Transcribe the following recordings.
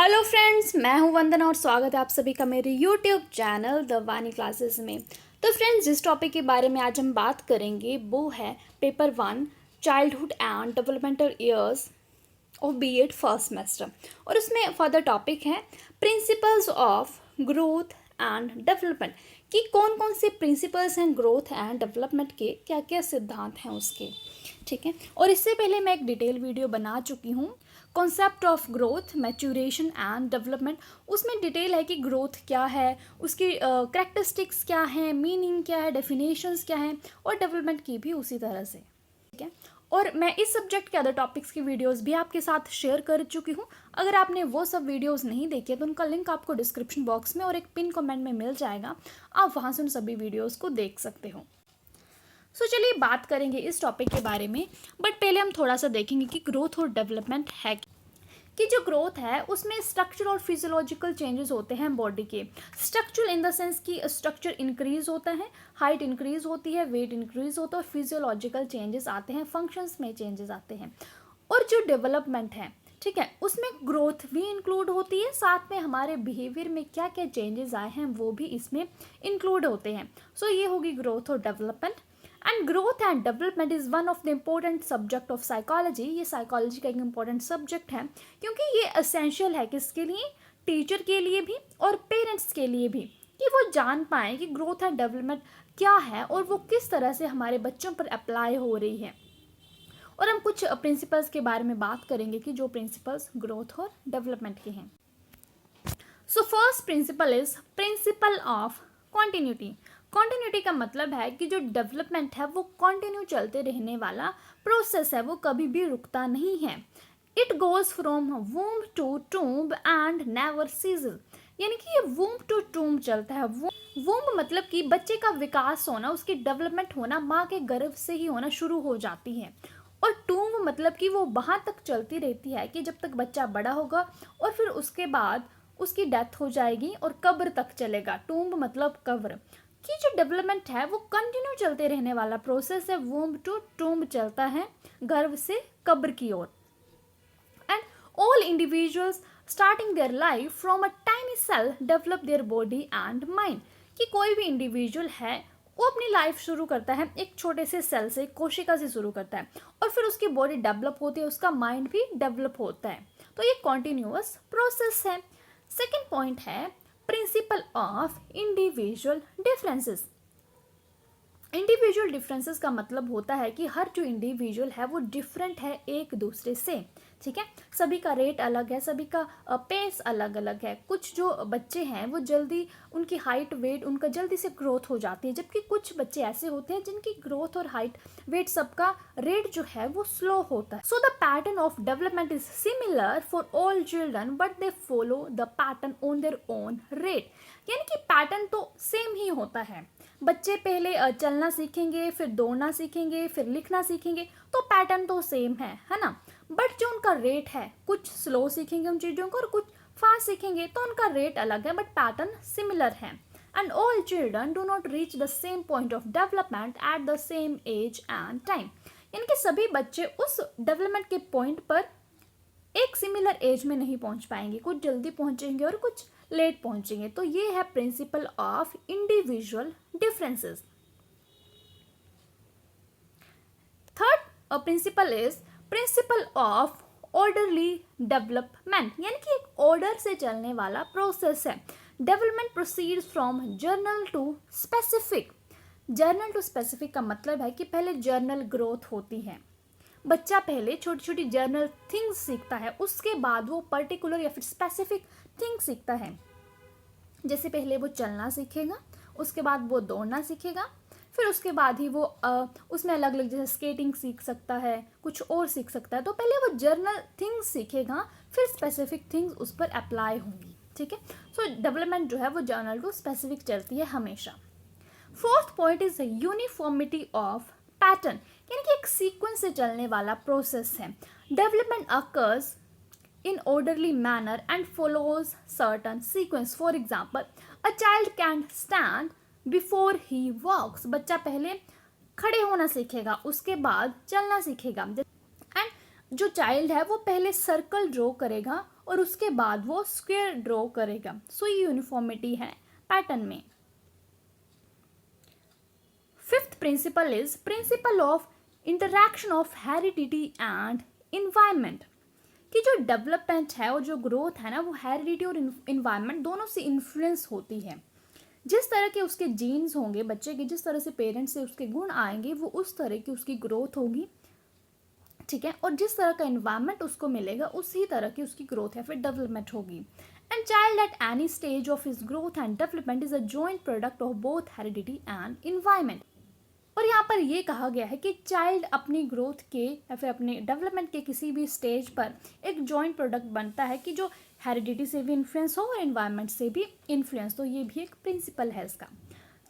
Hello friends, मैं हूं वंदना और स्वागत है आप सभी का मेरे यूट्यूब चैनल द वानी क्लासेस में। तो फ्रेंड्स, जिस टॉपिक के बारे में आज हम बात करेंगे वो है paper 1 childhood and developmental years of BEd first semester. और उसमें फर्दर टॉपिक है principles of growth and development, कि कौन कौन से प्रिंसिपल्स हैं ग्रोथ एंड डेवलपमेंट के, क्या क्या सिद्धांत हैं उसके। ठीक है, और इससे पहले मैं एक डिटेल वीडियो बना चुकी हूँ concept of growth, maturation and development. उसमें डिटेल है कि ग्रोथ क्या है, उसकी कैरेक्टरिस्टिक्स क्या हैं, मीनिंग क्या है, डेफिनेशंस क्या हैं, और डेवलपमेंट की भी उसी तरह से। ठीक है, और मैं इस सब्जेक्ट के अदर टॉपिक्स की वीडियोस भी आपके साथ शेयर कर चुकी हूँ। अगर आपने वो सब वीडियोस नहीं देखे तो उनका लिंक आपको डिस्क्रिप्शन बॉक्स में और एक पिन कमेंट में मिल जाएगा, आप वहाँ से उन सभी वीडियोस को देख सकते हो। सो चलिए बात करेंगे इस टॉपिक के बारे में, बट पहले हम थोड़ा सा देखेंगे कि ग्रोथ और डेवलपमेंट है कि जो ग्रोथ है उसमें स्ट्रक्चर और फिजियोलॉजिकल चेंजेस होते हैं बॉडी के। स्ट्रक्चरल इन द सेंस कि स्ट्रक्चर इंक्रीज होता है, हाइट इंक्रीज होती है, वेट इंक्रीज होता है, और फिजियोलॉजिकल चेंजेस आते हैं, फंक्शंस में चेंजेस आते हैं। और जो डेवलपमेंट है, ठीक है, उसमें ग्रोथ भी इंक्लूड होती है, साथ में हमारे बिहेवियर में क्या क्या चेंजेस आए हैं वो भी इसमें इंक्लूड होते हैं। सो ये होगी ग्रोथ और development. And growth and development is one of the important subject of psychology. ये साइकोलॉजी का एक इम्पोर्टेंट सब्जेक्ट है, क्योंकि ये असेंशियल है किसके लिए, टीचर के लिए भी और पेरेंट्स के लिए भी, कि वो जान पाएँ कि ग्रोथ एंड डेवलपमेंट क्या है और वो किस तरह से हमारे बच्चों पर अप्लाई हो रही है। और हम कुछ प्रिंसिपल्स के बारे में बात करेंगे कि जो प्रिंसिपल्स ग्रोथ और डेवलपमेंट के हैं। So first principle is principle of continuity. Continuity का मतलब है कि जो डेवलपमेंट है वो कंटिन्यू चलते रहने वाला प्रोसेस है, वो कभी भी रुकता नहीं है। It goes from womb to tomb and never ceases, यानी कि ये वूम्ब टू टूम्ब चलता है। वूम्ब मतलब कि बच्चे का विकास होना, उसकी डेवलपमेंट होना माँ के गर्भ से ही होना शुरू हो जाती है। और टूम्ब मतलब कि वो वहाँ तक चलती रहती है कि जब तक बच्चा बड़ा होगा और फिर उसके बाद उसकी डेथ हो जाएगी और कब्र तक चलेगा। टूम्ब मतलब कब्र। कि जो डेवलपमेंट है वो कंटिन्यू चलते रहने वाला प्रोसेस है, वूम्ब टू टूम्ब चलता है, गर्भ से कब्र की ओर। And all individuals starting their life from a tiny cell develop their body and mind. कि कोई भी इंडिविजुअल है वो अपनी लाइफ शुरू करता है एक छोटे से सेल से, कोशिका से शुरू करता है, और फिर उसकी बॉडी डेवलप होती है, उसका माइंड भी डेवलप होता है। तो ये कॉन्टिन्यूअस प्रोसेस है। सेकेंड पॉइंट है principle of individual differences. Individual differences का मतलब होता है कि हर जो इंडिविजुअल है वो डिफरेंट है एक दूसरे से। ठीक है, सभी का रेट अलग है, सभी का पेस अलग अलग है। कुछ जो बच्चे हैं वो जल्दी, उनकी हाइट वेट उनका जल्दी से ग्रोथ हो जाती है, जबकि कुछ बच्चे ऐसे होते हैं जिनकी ग्रोथ और हाइट वेट सबका रेट जो है वो स्लो होता है। So the pattern of development is similar for all children but they follow the pattern on their own rate. यानी कि पैटर्न तो सेम ही होता है। बच्चे पहले चलना सीखेंगे, फिर दौड़ना सीखेंगे, फिर लिखना सीखेंगे, तो पैटर्न तो सेम है ना। बट जो उनका रेट है, कुछ स्लो सीखेंगे उन चीज़ों को और कुछ फास्ट सीखेंगे, तो उनका रेट अलग है, बट पैटर्न सिमिलर है। And all children do not reach the same point of development at the same age and time. यानी कि सभी बच्चे उस डेवलपमेंट के पॉइंट पर एक सिमिलर एज में नहीं पहुंच पाएंगे, कुछ जल्दी पहुंचेंगे और कुछ लेट पहुंचेंगे। तो ये है principle of individual differences. Third principle is principle of orderly development, यानी कि एक ऑर्डर से चलने वाला प्रोसेस है। Development proceeds from general to specific. General to specific का मतलब है कि पहले जर्नल ग्रोथ होती है, बच्चा पहले छोटी छोटी जर्नल थिंग्स सीखता है, उसके बाद वो पर्टिकुलर या फिर स्पेसिफिक थिंग सीखता है। जैसे पहले वो चलना सीखेगा, उसके बाद वो दौड़ना सीखेगा, फिर उसके बाद ही वो उसमें अलग अलग जैसे स्केटिंग सीख सकता है, कुछ और सीख सकता है। तो पहले वो जर्नल थिंग्स सीखेगा, फिर स्पेसिफिक थिंग्स उस पर अप्लाई होंगी। ठीक है, सो डेवलपमेंट जो है वो जर्नल टू स्पेसिफिक चलती है हमेशा। Fourth point is uniformity of pattern, यानी कि एक सीक्वेंस से चलने वाला प्रोसेस है। Development occurs in orderly manner and follows certain sequence. For example, a child can stand before he walks. बच्चा पहले खड़े होना सीखेगा, उसके बाद चलना सीखेगा। एंड जो चाइल्ड है वो पहले सर्कल ड्रॉ करेगा और उसके बाद वो स्क्वायर ड्रॉ करेगा। सो ये यूनिफॉर्मिटी है पैटर्न में। Fifth principle is principle of interaction of heredity and environment, कि जो डेवलपमेंट है और जो ग्रोथ है ना वो हेरिडिटी और इन्वायरमेंट दोनों से इन्फ्लुएंस होती है। जिस तरह के उसके जीन्स होंगे बच्चे के, जिस तरह से पेरेंट्स से उसके गुण आएंगे वो उस तरह की उसकी ग्रोथ होगी, ठीक है। और जिस तरह का इन्वायरमेंट उसको मिलेगा उसी तरह की उसकी ग्रोथ या फिर डेवलपमेंट होगी। And child at any stage of his growth and development is a joint product of both heredity and environment. और यहाँ पर ये कहा गया है कि चाइल्ड अपनी ग्रोथ के या फिर अपने डेवलपमेंट के किसी भी स्टेज पर एक जॉइंट प्रोडक्ट बनता है कि जो हेरिडिटी से भी इन्फ्लुएंस हो और इन्वायरमेंट से भी इन्फ्लुएंस। तो ये भी एक प्रिंसिपल है इसका।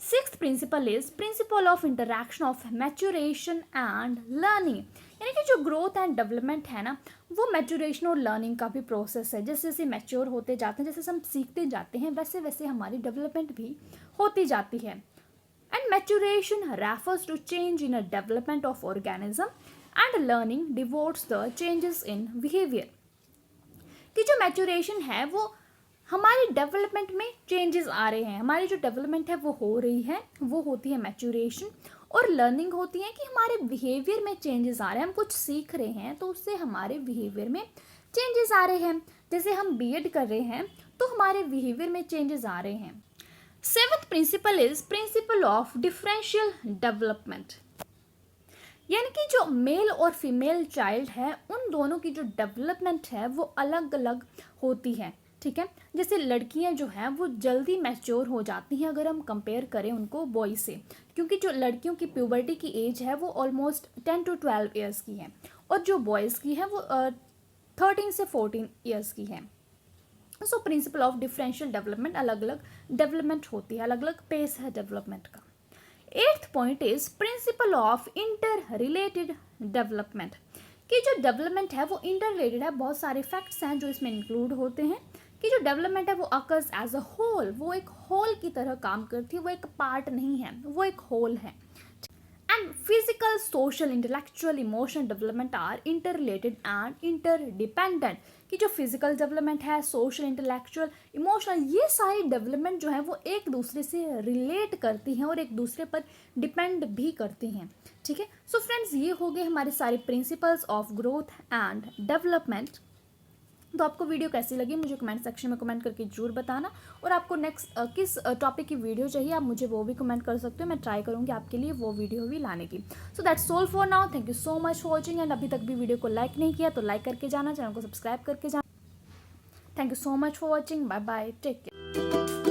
Sixth principle is principle of interaction of maturation and learning, यानी कि जो ग्रोथ एंड डेवलपमेंट है ना वो मैच्योरेशन और लर्निंग का भी प्रोसेस है। जैसे जैसे मैच्योर होते जाते हैं, जैसे हम सीखते जाते हैं, वैसे वैसे हमारी डेवलपमेंट भी होती जाती है। And maturation refers to change in a development of organism and learning devotes the changes in behavior, कि जो मैच्योरेशन है वो हमारी डेवलपमेंट में चेंजेस आ रहे हैं, हमारी जो डेवलपमेंट है वो हो रही है, वो होती है मैच्योरेशन। और लर्निंग होती है कि हमारे बिहेवियर में चेंजेस आ रहे हैं, हम कुछ सीख रहे हैं तो उससे हमारे बिहेवियर में चेंजेस आ रहे हैं। जैसे हम बीएड कर रहे हैं तो हमारे बिहेवियर में चेंजेस आ रहे हैं। Seventh principle is principle of differential development, यानी कि जो मेल और फीमेल चाइल्ड है उन दोनों की जो डेवलपमेंट है वो अलग अलग होती है, ठीक है। जैसे लड़कियां जो हैं वो जल्दी मैच्योर हो जाती हैं अगर हम कंपेयर करें उनको बॉय से, क्योंकि जो लड़कियों की प्यूबर्टी की एज है वो ऑलमोस्ट 10 to 12 ईयर्स की है और जो बॉयज़ की है वो 13 से 14 ईयर्स की है। So principal of differential development, अलग अलग डेवलपमेंट होती है, अलग अलग पेस है डेवलपमेंट का। Eighth point is principle of inter related development, कि जो डेवलपमेंट है वो इंटर रिलेटेड है, बहुत सारे फैक्ट्स हैं जो इसमें इंक्लूड होते हैं कि जो डेवलपमेंट है वो अकर्स एज अ होल, वो एक होल की तरह काम करती है, वो एक पार्ट नहीं है, वो एक होल है। And physical, social, intellectual, emotional development are interrelated and interdependent, कि जो फिजिकल डेवलपमेंट है, सोशल, इंटेलेक्चुअल, इमोशनल, ये सारी डेवलपमेंट जो है वो एक दूसरे से रिलेट करती हैं और एक दूसरे पर डिपेंड भी करती हैं, ठीक है। सो फ्रेंड्स, ये हो गए हमारे सारे principles of growth and development. तो आपको वीडियो कैसी लगी मुझे कमेंट सेक्शन में कमेंट करके जरूर बताना, और आपको नेक्स्ट किस टॉपिक की वीडियो चाहिए आप मुझे वो भी कमेंट कर सकते हो, मैं ट्राई करूँगी आपके लिए वो वीडियो भी लाने की। So that's all for now, thank you so much for watching. And अभी तक भी वीडियो को लाइक नहीं किया तो लाइक करके जाना, चैनल को सब्सक्राइब करके जाना। Thank you so much for watching, bye bye, take care.